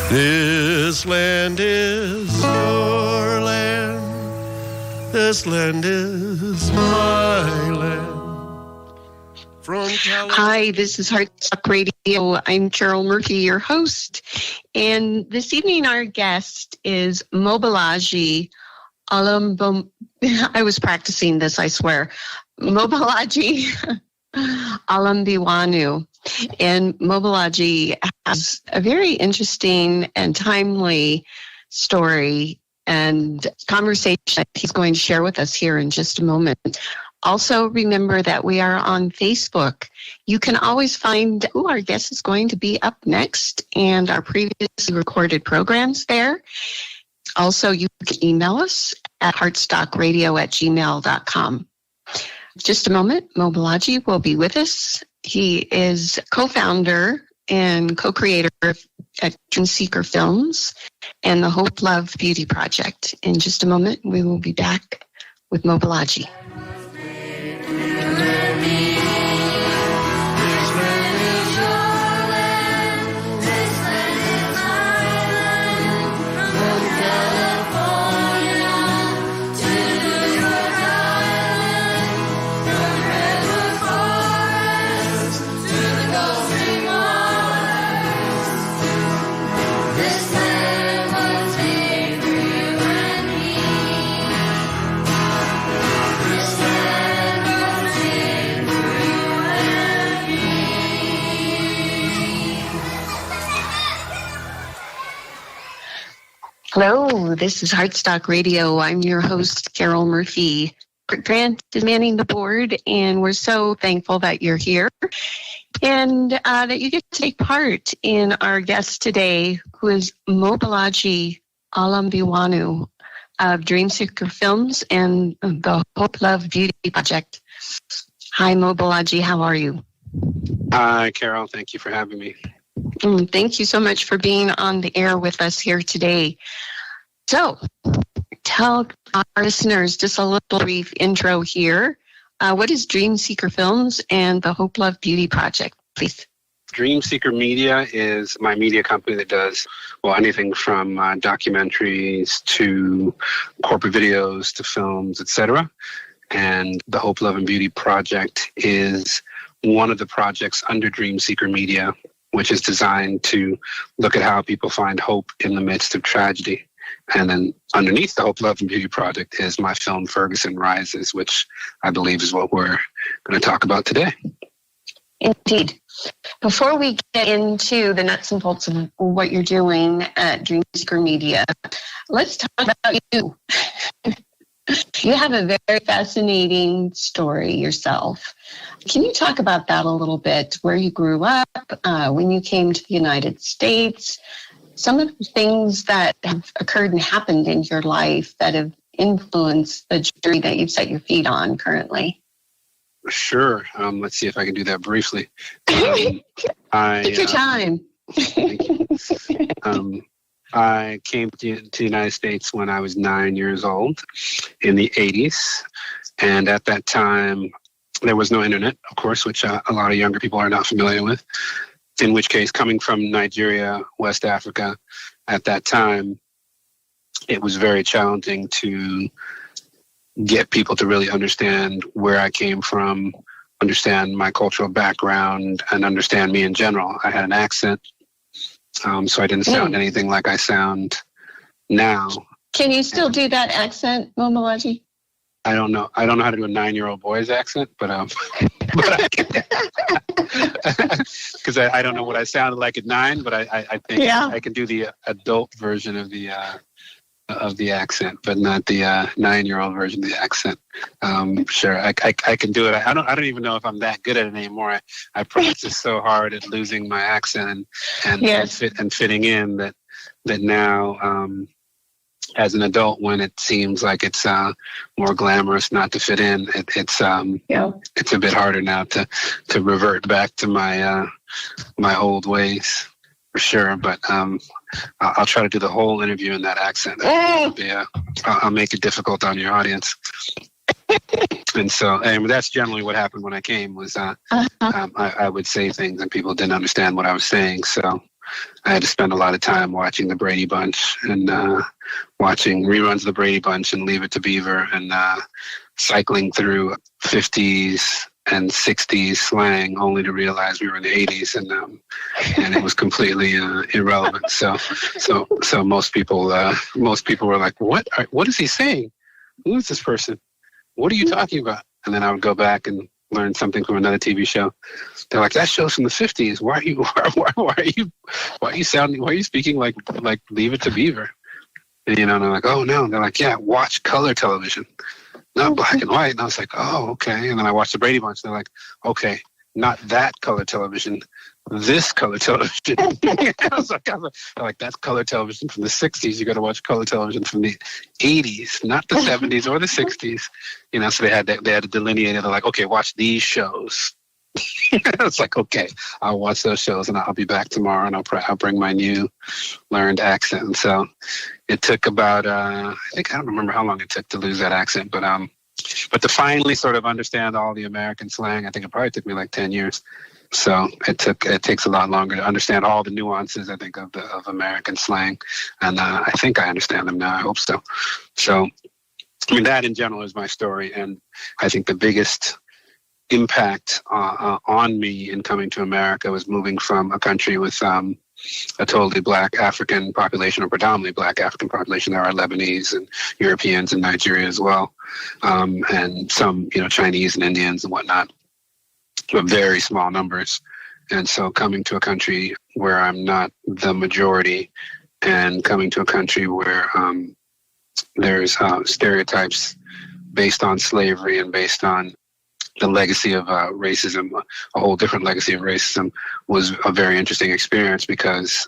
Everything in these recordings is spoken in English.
This land is your land. This land is my land. Hi, this is Heartstock Radio. I'm Carol Murphy, your host. And this evening, our guest is Mobolaji Olambiwonnu. I was practicing this, I swear. Mobolaji Olambiwonnu. And Mobolaji has a very interesting and timely story and conversation that he's going to share with us here in just a moment. Also, remember that we are on Facebook. You can always find who our guest is going to be up next and our previously recorded programs there. Also, you can email us at heartstockradio@gmail.com. Just a moment, Mobolaji will be with us. He is co-founder and co-creator at Dreamseeker Films and the Hope, Love, Beauty Project. In just a moment, we will be back with Mobolaji. Hello, this is Heartstock Radio. I'm your host, Carol Murphy. Grant is manning the board, and we're so thankful that you're here and that you get to take part in our guest today, who is Mobolaji Olambiwonnu of Dreamseeker Films and the Hope, Love, Beauty Project. Hi, Mobolaji. How are you? Hi, Carol. Thank you for having me. Thank you so much for being on the air with us here today. So, tell our listeners just a little brief intro here. What is Dreamseeker Films and the Hope, Love, Beauty Project, please? Dreamseeker Media is my media company that does, anything from documentaries to corporate videos to films, etc. And the Hope, Love, and Beauty Project is one of the projects under Dreamseeker Media, which is designed to look at how people find hope in the midst of tragedy. And then underneath the Hope, Love, and Beauty Project is my film, Ferguson Rises, which I believe is what we're going to talk about today. Indeed. Before we get into the nuts and bolts of what you're doing at Dreamseeker Media, let's talk about you. You have a very fascinating story yourself. Can you talk about that a little bit? Where you grew up, when you came to the United States, some of the things that have occurred and happened in your life that have influenced the journey that you've set your feet on currently? Sure. Let's see if I can do that briefly. Take your time. Thank you. I came to the United States when I was 9 years old in the 80s. And at that time, there was no internet, of course, which a lot of younger people are not familiar with. In which case, coming from Nigeria, West Africa, at that time, it was very challenging to get people to really understand where I came from, understand my cultural background, and understand me in general. I had an accent, so I didn't sound anything like I sound now. Can you still do that accent, Mobolaji? I don't know. I don't know how to do a 9-year-old boy's accent, but I can, because I don't know what I sounded like at 9. But I think I can do the adult version of the accent, but not the 9-year-old version of the accent. Sure, I can do it. I don't even know if I'm that good at it anymore. I practice so hard at losing my accent and fitting in that now. As an adult, when it seems like it's more glamorous not to fit in, it's a bit harder now to revert back to my old ways, for sure. But I'll try to do the whole interview in that accent. I'll make it difficult on your audience. And that's generally what happened when I came was I would say things and people didn't understand what I was saying. So I had to spend a lot of time watching the Brady Bunch and watching reruns of the Brady Bunch and Leave It to Beaver and cycling through 50s and 60s slang only to realize we were in the 80s and it was completely irrelevant. So most people were like, what is he saying? Who is this person? What are you talking about? And then I would go back and learn something from another TV show. They're like, that show's from the 50s. Why are you speaking like Leave It to Beaver? And and I'm like, oh no. And they're like, yeah, watch color television, not black and white. And I was like, oh, okay. And then I watched the Brady Bunch. And they're like, okay, not that color television, this color television. I was like, that's color television from the 60s. You got to watch color television from the 80s, not the 70s or the 60s. So they had to delineate it. They're like, okay, watch these shows. It's like, okay, I'll watch those shows and I'll be back tomorrow and I'll bring my new learned accent. And so it took about, I don't remember how long it took to lose that accent, but to finally sort of understand all the American slang, I think it probably took me like 10 years. So it takes a lot longer to understand all the nuances, I think, of American slang. And I think I understand them now. I hope so. So, that in general is my story. And I think the biggest impact on me in coming to America was moving from a country with a totally black African population, or predominantly black African population. There are Lebanese and Europeans in Nigeria as well, and some, Chinese and Indians and whatnot, but very small numbers. And so coming to a country where I'm not the majority and coming to a country where there's stereotypes based on slavery and based on the legacy of racism, a whole different legacy of racism, was a very interesting experience because,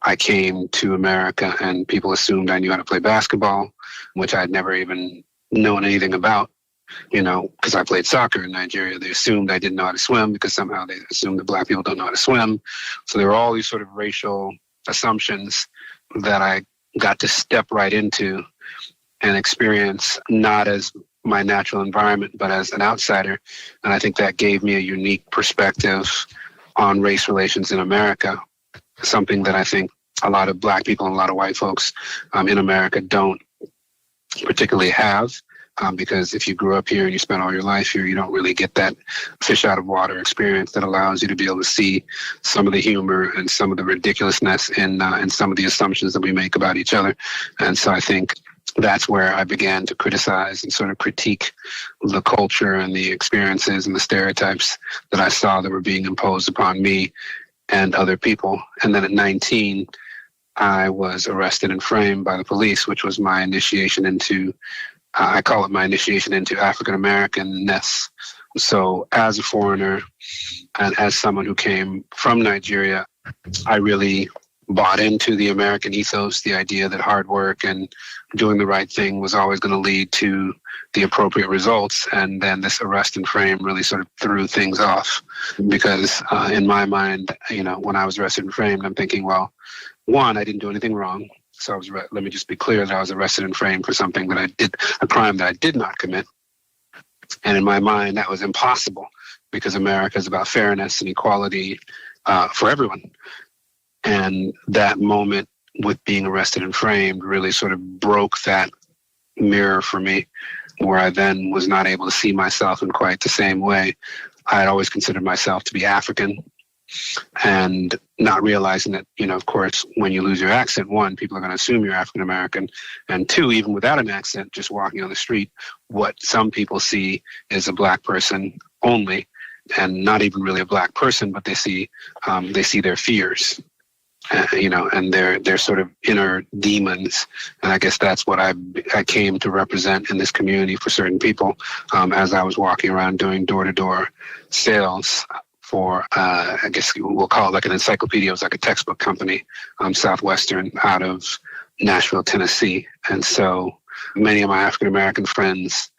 I came to America and people assumed I knew how to play basketball, which I'd never even known anything about, because I played soccer in Nigeria. They assumed I didn't know how to swim because somehow they assumed that black people don't know how to swim. So there were all these sort of racial assumptions that I got to step right into and experience, not as my natural environment, but as an outsider. And I think that gave me a unique perspective on race relations in America, something that I think a lot of black people and a lot of white folks in America don't particularly have, because if you grew up here and you spent all your life here, you don't really get that fish out of water experience that allows you to be able to see some of the humor and some of the ridiculousness in some of the assumptions that we make about each other. And so I think that's where I began to criticize and sort of critique the culture and the experiences and the stereotypes that I saw that were being imposed upon me and other people. And then at 19, I was arrested and framed by the police, which was my initiation into, I call it my initiation into African Americanness. So as a foreigner and as someone who came from Nigeria, I really bought into the American ethos, the idea that hard work and doing the right thing was always going to lead to the appropriate results. And then this arrest and frame really sort of threw things off because in my mind, when I was arrested and framed, I'm thinking, well, one, I didn't do anything wrong. So let me just be clear that I was arrested and framed for something that I did, a crime that I did not commit. And in my mind, that was impossible because America is about fairness and equality for everyone. And that moment with being arrested and framed really sort of broke that mirror for me, where I then was not able to see myself in quite the same way. I had always considered myself to be African, and not realizing that, of course, when you lose your accent, one, people are going to assume you're African American, and two, even without an accent, just walking on the street, what some people see is a black person only, and not even really a black person, but they see their fears. And their sort of inner demons. And I guess that's what I came to represent in this community for certain people as I was walking around doing door-to-door sales for, I guess we'll call it like an encyclopedia. It was like a textbook company, Southwestern, out of Nashville, Tennessee. And so many of my African-American friends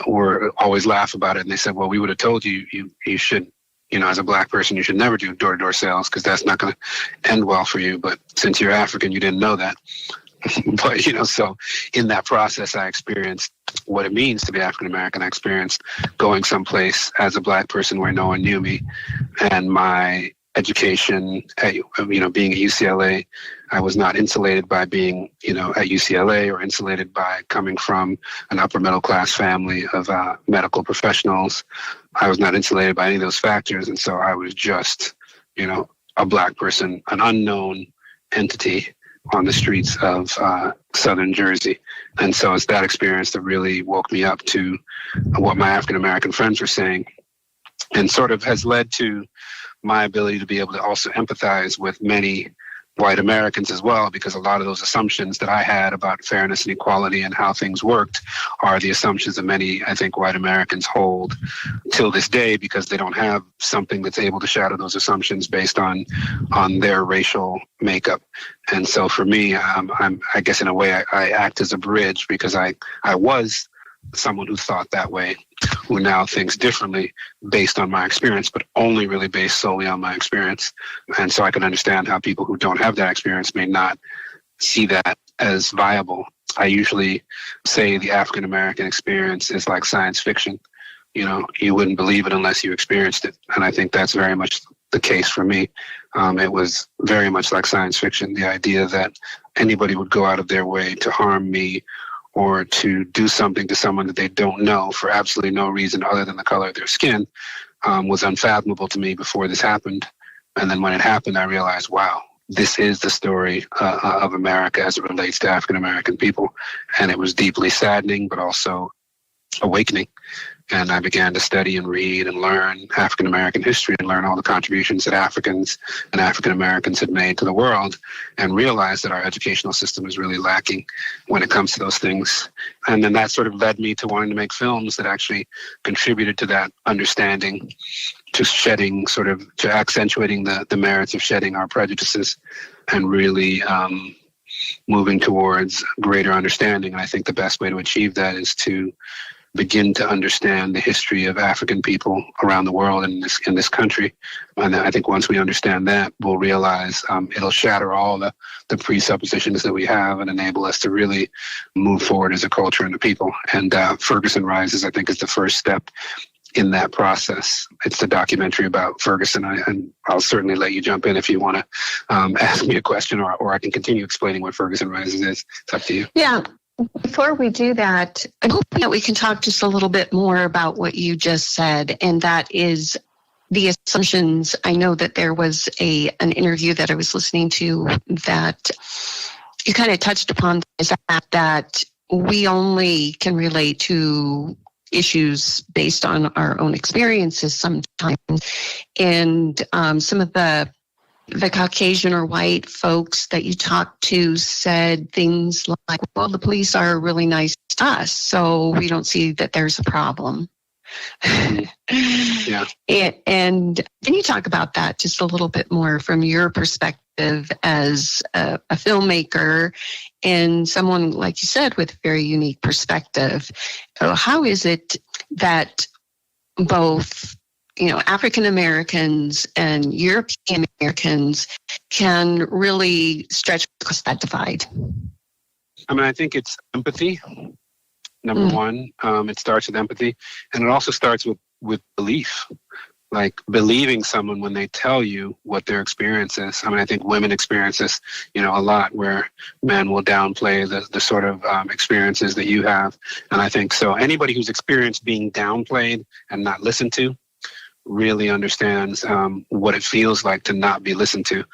were always laugh about it. And they said, well, we would have told you should, as a black person, you should never do door-to-door sales because that's not going to end well for you. But since you're African, you didn't know that. But, so in that process, I experienced what it means to be African American. I experienced going someplace as a Black person where no one knew me, and my education, being at UCLA, I was not insulated by being, at UCLA, or insulated by coming from an upper middle class family of medical professionals. I was not insulated by any of those factors, and so I was just, a Black person, an unknown entity on the streets of southern Jersey. And so it's that experience that really woke me up to what my African American friends were saying, and sort of has led to my ability to be able to also empathize with many white Americans as well, because a lot of those assumptions that I had about fairness and equality and how things worked are the assumptions that many, I think, white Americans hold till this day, because they don't have something that's able to shadow those assumptions based on their racial makeup. And so for me, I guess in a way I act as a bridge, because I was someone who thought that way, who now thinks differently based on my experience, but only really based solely on my experience. And so I can understand how people who don't have that experience may not see that as viable. I usually say the African American experience is like science fiction. You wouldn't believe it unless you experienced it. And I think that's very much the case for me. It was very much like science fiction, the idea that anybody would go out of their way to harm me or to do something to someone that they don't know for absolutely no reason other than the color of their skin, was unfathomable to me before this happened. And then when it happened, I realized, wow, this is the story of America as it relates to African American people. And it was deeply saddening, but also awakening. And I began to study and read and learn African American history and learn all the contributions that Africans and African Americans had made to the world, and realized that our educational system is really lacking when it comes to those things. And then that sort of led me to wanting to make films that actually contributed to that understanding, to accentuating the merits of shedding our prejudices, and really moving towards greater understanding. And I think the best way to achieve that is to begin to understand the history of African people around the world and in this country. And I think once we understand that, we'll realize it'll shatter all the presuppositions that we have and enable us to really move forward as a culture and a people. And Ferguson Rises, I think, is the first step in that process. It's the documentary about Ferguson, and I'll certainly let you jump in if you want to ask me a question, or I can continue explaining what Ferguson Rises is. It's up to you. Yeah. Before we do that, I'm hoping that we can talk just a little bit more about what you just said, and that is the assumptions. I know that there was an interview that I was listening to that you kind of touched upon the fact that we only can relate to issues based on our own experiences sometimes. And some of the Caucasian or white folks that you talked to said things like, well, the police are really nice to us, so we don't see that there's a problem. Yeah. And can you talk about that just a little bit more from your perspective as a filmmaker and someone, like you said, with a very unique perspective? How is it that both African Americans and European Americans can really stretch across that divide? I mean, I think it's empathy. Number one, it starts with empathy, and it also starts with belief, like believing someone when they tell you what their experience is. I mean, I think women experience this, a lot, where men will downplay the sort of experiences that you have. And I think so anybody who's experienced being downplayed and not listened to really understands what it feels like to not be listened to.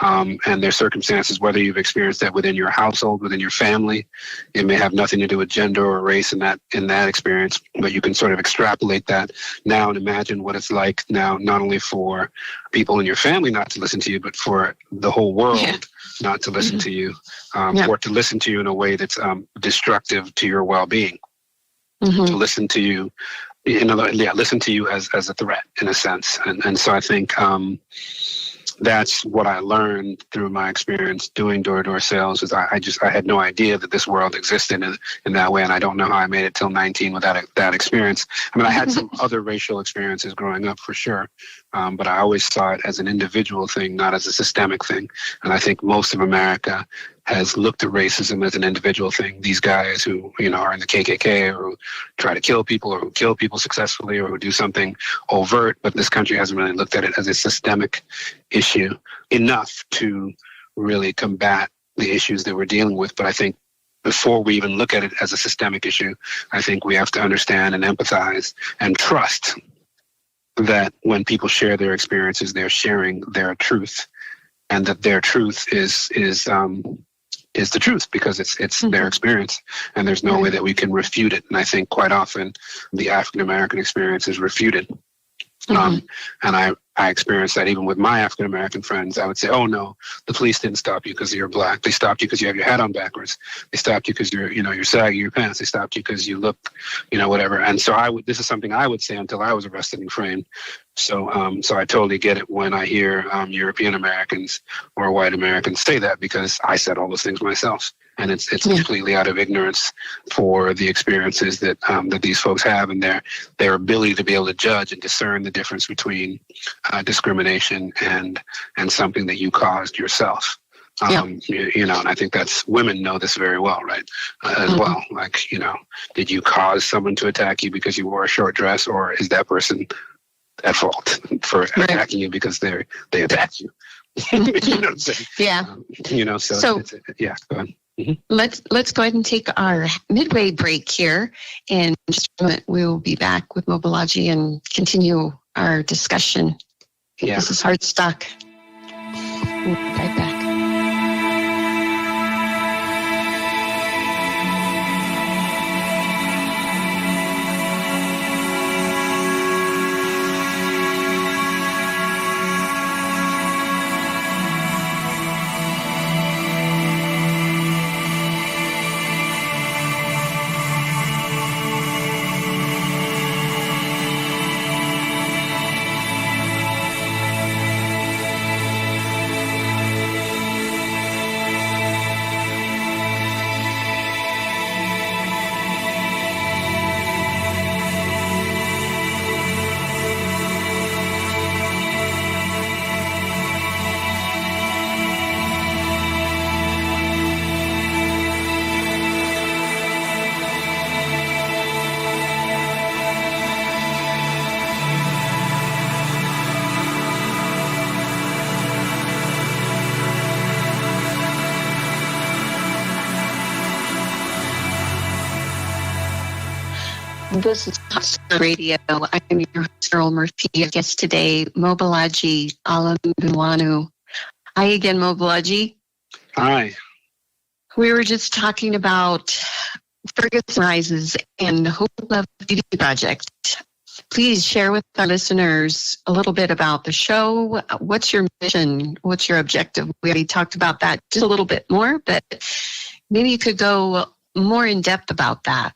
And their circumstances, whether you've experienced that within your household, within your family, it may have nothing to do with gender or race in that experience, but you can sort of extrapolate that now and imagine what it's like now, not only for people in your family not to listen to you, but for the whole world not to listen to you, or to listen to you in a way that's destructive to your well-being, to listen to you. Listen to you as a threat, in a sense. And so I think that's what I learned through my experience doing door-to-door sales. Is I had no idea that this world existed in that way, and I don't know how I made it till 19 without that experience. I mean, I had some other racial experiences growing up for sure, but I always saw it as an individual thing, not as a systemic thing. And I think most of America has looked at racism as an individual thing. These guys who, are in the KKK or who try to kill people or who kill people successfully or who do something overt, but this country hasn't really looked at it as a systemic issue enough to really combat the issues that we're dealing with. But I think before we even look at it as a systemic issue, I think we have to understand and empathize and trust that when people share their experiences, they're sharing their truth, and that their truth is the truth because it's their experience, and there's no way that we can refute it. And I think quite often the African American experience is refuted. And I experienced that even with my African American friends. I would say, "Oh no, the police didn't stop you because you're black. They stopped you because you have your hat on backwards. They stopped you because you're sagging your pants. They stopped you because you look, whatever." And so this is something I would say until I was arrested and framed. So I totally get it when I hear European Americans or white Americans say that, because I said all those things myself. And it's completely out of ignorance for the experiences that these folks have, and their ability to be able to judge and discern the difference between discrimination and something that you caused yourself. And I think women know this very well, right? As well. Like, did you cause someone to attack you because you wore a short dress, or is that person at fault for attacking you because they attacked you? You know what I'm saying? Yeah. So go ahead. Mm-hmm. Let's go ahead and take our midway break here, and in just a moment we will be back with Mobolaji and continue our discussion. Yeah. This is Hard Stock. We'll be right back. This is Hot Stock Radio. I'm your host, Earl Murphy. Our guest today, Mobolaji Olambiwonnu. Hi again, Mobolaji. Hi. We were just talking about Ferguson Rises and Hope, Love, Beauty Project. Please share with our listeners a little bit about the show. What's your mission? What's your objective? We already talked about that just a little bit more, but maybe you could go more in depth about that.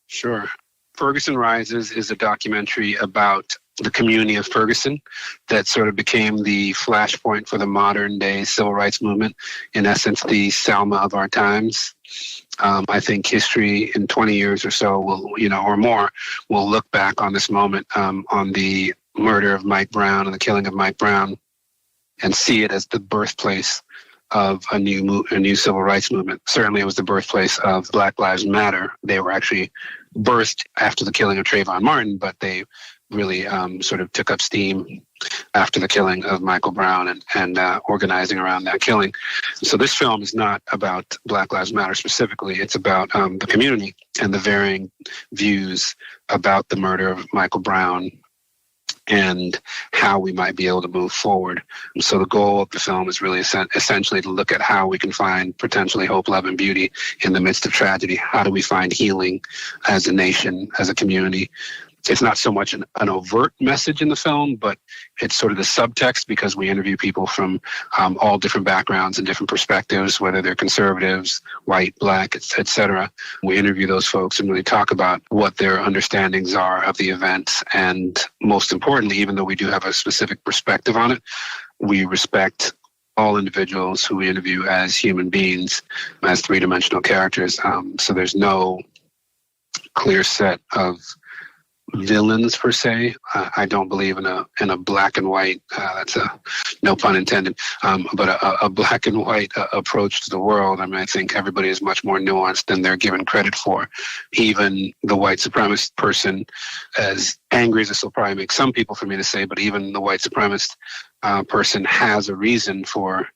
Sure. Ferguson Rises is a documentary about the community of Ferguson that sort of became the flashpoint for the modern day civil rights movement. In essence, the Selma of our times. I think history in 20 years or so will, or more, will look back on this moment, on the murder of Mike Brown and the killing of Mike Brown, and see it as the birthplace of a new civil rights movement. Certainly it was the birthplace of Black Lives Matter. They were actually birthed after the killing of Trayvon Martin, but they really sort of took up steam after the killing of Michael Brown and organizing around that killing. So this film is not about Black Lives Matter specifically. It's about the community and the varying views about the murder of Michael Brown and how we might be able to move forward. So the goal of the film is really essentially to look at how we can find potentially hope, love, and beauty in the midst of tragedy. How do we find healing as a nation, as a community? It's not so much an overt message in the film, but it's sort of the subtext, because we interview people from all different backgrounds and different perspectives, whether they're conservatives, white, black, et cetera. We interview those folks and really talk about what their understandings are of the events. And most importantly, even though we do have a specific perspective on it, we respect all individuals who we interview as human beings, as three-dimensional characters. So there's no clear set of villains per se. I don't believe in a black and white. That's no pun intended. But a black and white approach to the world. I mean, I think everybody is much more nuanced than they're given credit for. Even the white supremacist person, as angry as this will probably make some people for me to say, but even the white supremacist person has a reason for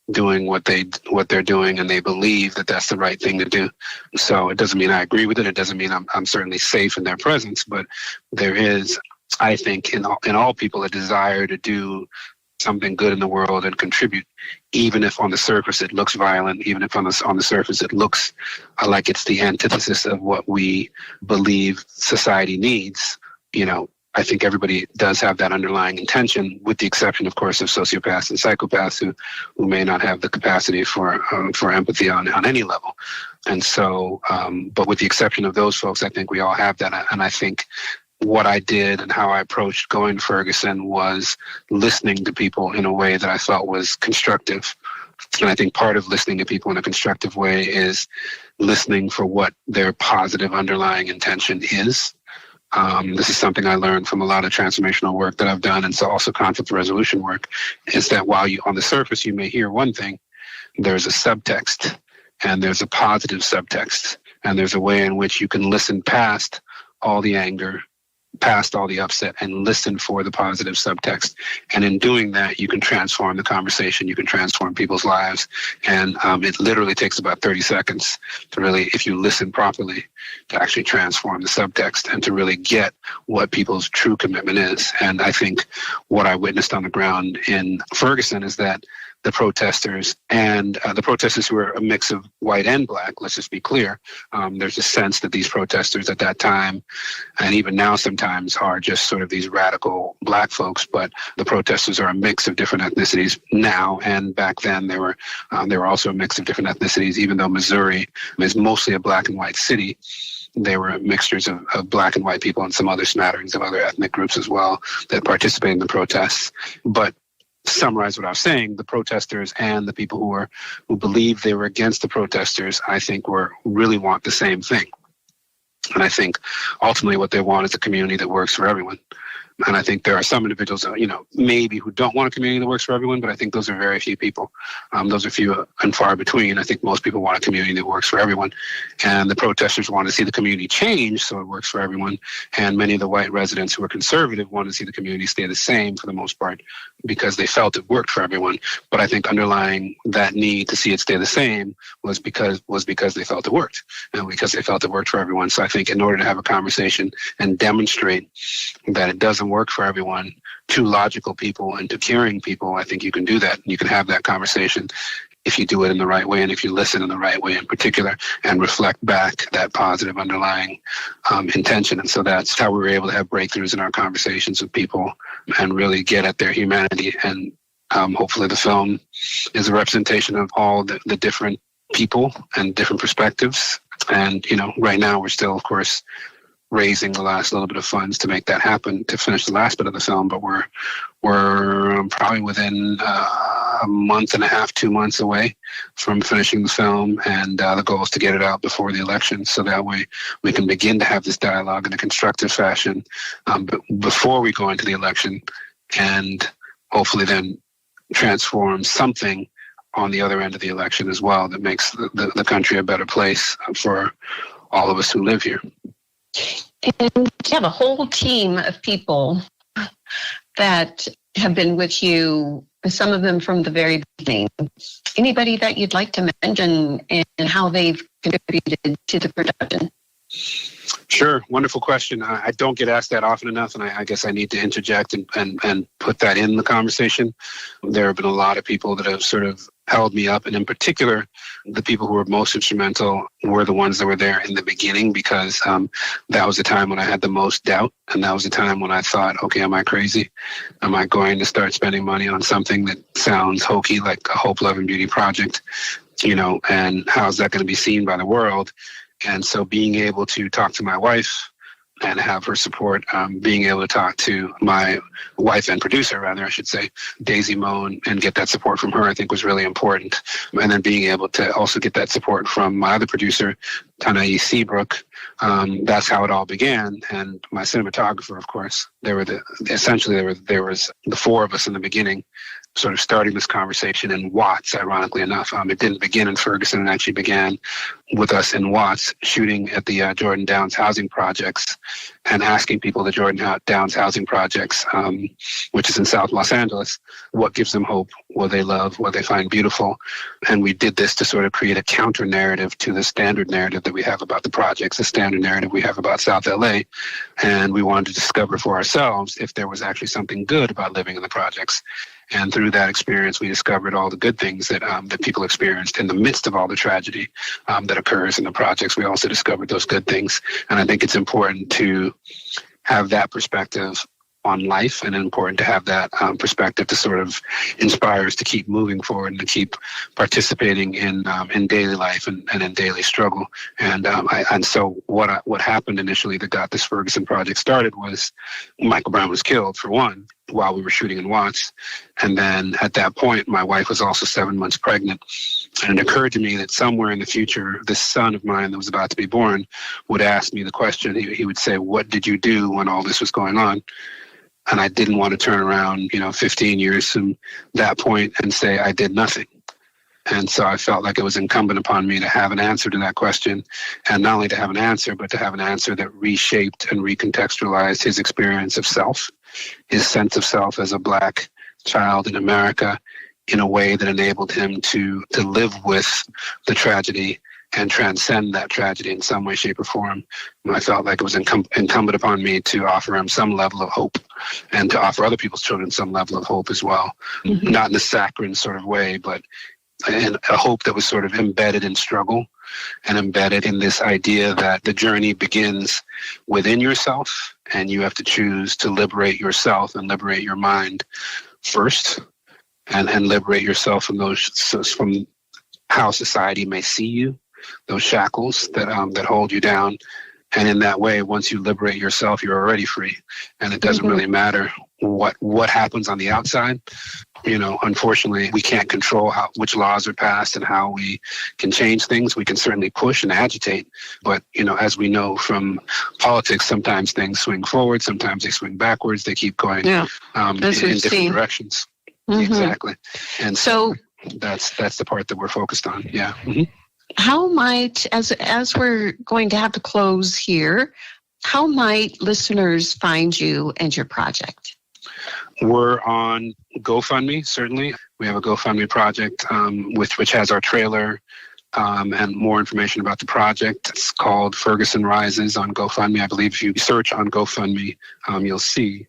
doing what they're doing, and they believe that that's the right thing to do. So it doesn't mean I agree with it. It doesn't mean I'm certainly safe in their presence, but there is, I think, in all people, a desire to do something good in the world and contribute, even if on the surface it looks violent, even if on the surface it looks like it's the antithesis of what we believe society needs. I think everybody does have that underlying intention, with the exception, of course, of sociopaths and psychopaths who may not have the capacity for empathy on any level. And so, but with the exception of those folks, I think we all have that. And I think what I did and how I approached going to Ferguson was listening to people in a way that I felt was constructive. And I think part of listening to people in a constructive way is listening for what their positive underlying intention is. This is something I learned from a lot of transformational work that I've done, and so also conflict resolution work, is that while on the surface you may hear one thing, there's a subtext, and there's a positive subtext, and there's a way in which you can listen past all the anger, past all the upset, and listen for the positive subtext. And in doing that, you can transform the conversation, you can transform people's lives. And it literally takes about 30 seconds to really, if you listen properly, to actually transform the subtext and to really get what people's true commitment is. And I think what I witnessed on the ground in Ferguson is that the protesters who are a mix of white and black, let's just be clear, there's a sense that these protesters at that time, and even now sometimes, are just sort of these radical black folks, but the protesters are a mix of different ethnicities now, and back then they were also a mix of different ethnicities. Even though Missouri is mostly a black and white city, they were mixtures of black and white people and some other smatterings of other ethnic groups as well that participated in the protests. But to summarize what I was saying, the protesters and the people who believe they were against the protesters, I think really want the same thing. And I think ultimately what they want is a community that works for everyone. And I think there are some individuals, maybe who don't want a community that works for everyone, but I think those are very few people. Those are few and far between. I think most people want a community that works for everyone. And the protesters want to see the community change so it works for everyone. And many of the white residents who are conservative want to see the community stay the same for the most part because they felt it worked for everyone. But I think underlying that need to see it stay the same was because they felt it worked, and because they felt it worked for everyone. So I think in order to have a conversation and demonstrate that it doesn't work for everyone to logical people and to caring people, I think you can do that. You can have that conversation if you do it in the right way and if you listen in the right way in particular and reflect back that positive underlying intention. And so that's how we were able to have breakthroughs in our conversations with people and really get at their humanity. And hopefully the film is a representation of all the different people and different perspectives. And, right now we're still, of course, raising the last little bit of funds to make that happen, to finish the last bit of the film. But we're probably within a month and a half, 2 months away from finishing the film. And the goal is to get it out before the election. So that way we can begin to have this dialogue in a constructive fashion but before we go into the election, and hopefully then transform something on the other end of the election as well that makes the country a better place for all of us who live here. And you have a whole team of people that have been with you, some of them from the very beginning. Anybody that you'd like to mention and how they've contributed to the production? Sure. Wonderful question. I don't get asked that often enough, and I guess I need to interject and put that in the conversation. There have been a lot of people that have sort of held me up, and in particular, the people who were most instrumental were the ones that were there in the beginning, because that was the time when I had the most doubt, and that was the time when I thought, okay, am I crazy? Am I going to start spending money on something that sounds hokey, like a Hope, Love, and Beauty project, and how's that going to be seen by the world? And so being able to talk to my wife and have her support, being able to talk to my wife and producer, rather, I should say, Daisy Moan, and get that support from her, I think was really important. And then being able to also get that support from my other producer, Tanae Seabrook, that's how it all began. And my cinematographer, of course, there was the four of us in the beginning, sort of starting this conversation in Watts, ironically enough. It didn't begin in Ferguson. It actually began with us in Watts, shooting at the Jordan Downs housing projects and asking people, the Jordan Downs housing projects, which is in South Los Angeles, what gives them hope, what they love, what they find beautiful. And we did this to sort of create a counter narrative to the standard narrative that we have about the projects, the standard narrative we have about South LA. And we wanted to discover for ourselves if there was actually something good about living in the projects. And through that experience, we discovered all the good things that people experienced in the midst of all the tragedy that occurs in the projects. We also discovered those good things. And I think it's important to have that perspective on life, and important to have that perspective to sort of inspire us to keep moving forward and to keep participating in daily life and in daily struggle. And so what happened initially that got this Ferguson project started was Michael Brown was killed, for one, while we were shooting in Watts. And then at that point, my wife was also 7 months pregnant. And it occurred to me that somewhere in the future, this son of mine that was about to be born would ask me the question. He would say, "What did you do when all this was going on?" And I didn't want to turn around, 15 years from that point and say I did nothing. And so I felt like it was incumbent upon me to have an answer to that question, and not only to have an answer, but to have an answer that reshaped and recontextualized his experience of self, his sense of self as a Black child in America, in a way that enabled him to live with the tragedy and transcend that tragedy in some way, shape, or form. And I felt like it was incumbent upon me to offer him some level of hope, and to offer other people's children some level of hope as well. Mm-hmm. Not in a saccharine sort of way, but in a hope that was sort of embedded in struggle and embedded in this idea that the journey begins within yourself, and you have to choose to liberate yourself and liberate your mind first, and liberate yourself from how society may see you, those shackles that hold you down. And in that way, once you liberate yourself, you're already free. And it doesn't really matter what happens on the outside. Unfortunately, we can't control which laws are passed and how we can change things. We can certainly push and agitate. But, as we know from politics, sometimes things swing forward, sometimes they swing backwards. They keep going in different directions. Mm-hmm. Exactly. And so that's the part that we're focused on. Yeah. Mm-hmm. How might, as we're going to have to close here, how might listeners find you and your project? We're on GoFundMe, certainly. We have a GoFundMe project, which has our trailer and more information about the project. It's called Ferguson Rises on GoFundMe. I believe if you search on GoFundMe, you'll see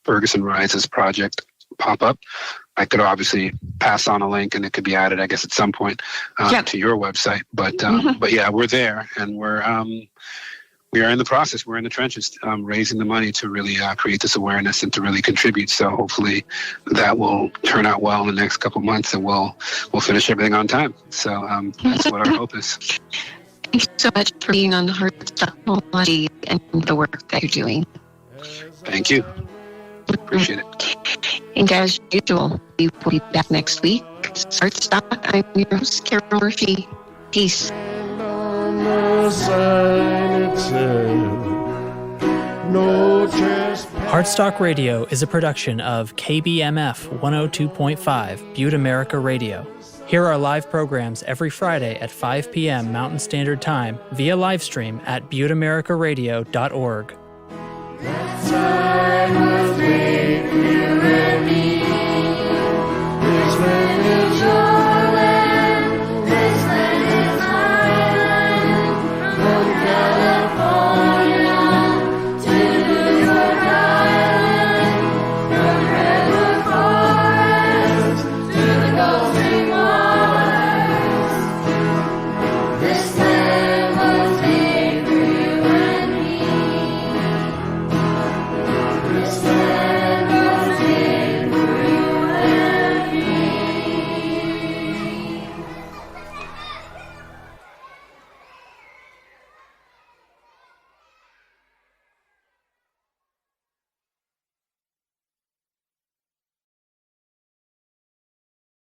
Ferguson Rises project pop up. I could obviously pass on a link, and it could be added, I guess, at some point to your website. But yeah, we're there, and we are in the process. We're in the trenches, raising the money to really create this awareness and to really contribute. So hopefully that will turn out well in the next couple of months, and we'll finish everything on time. So that's what our hope is. Thank you so much for being on the Heartstock Mobolaji and the work that you're doing. Thank you. Appreciate it. And as usual, we will be back next week. Heartstock, I'm your host, Carol Murphy. Peace. Heartstock Radio is a production of KBMF 102.5 Butte America Radio. Hear our live programs every Friday at 5 p.m. Mountain Standard Time via livestream at butteamericaradio.org.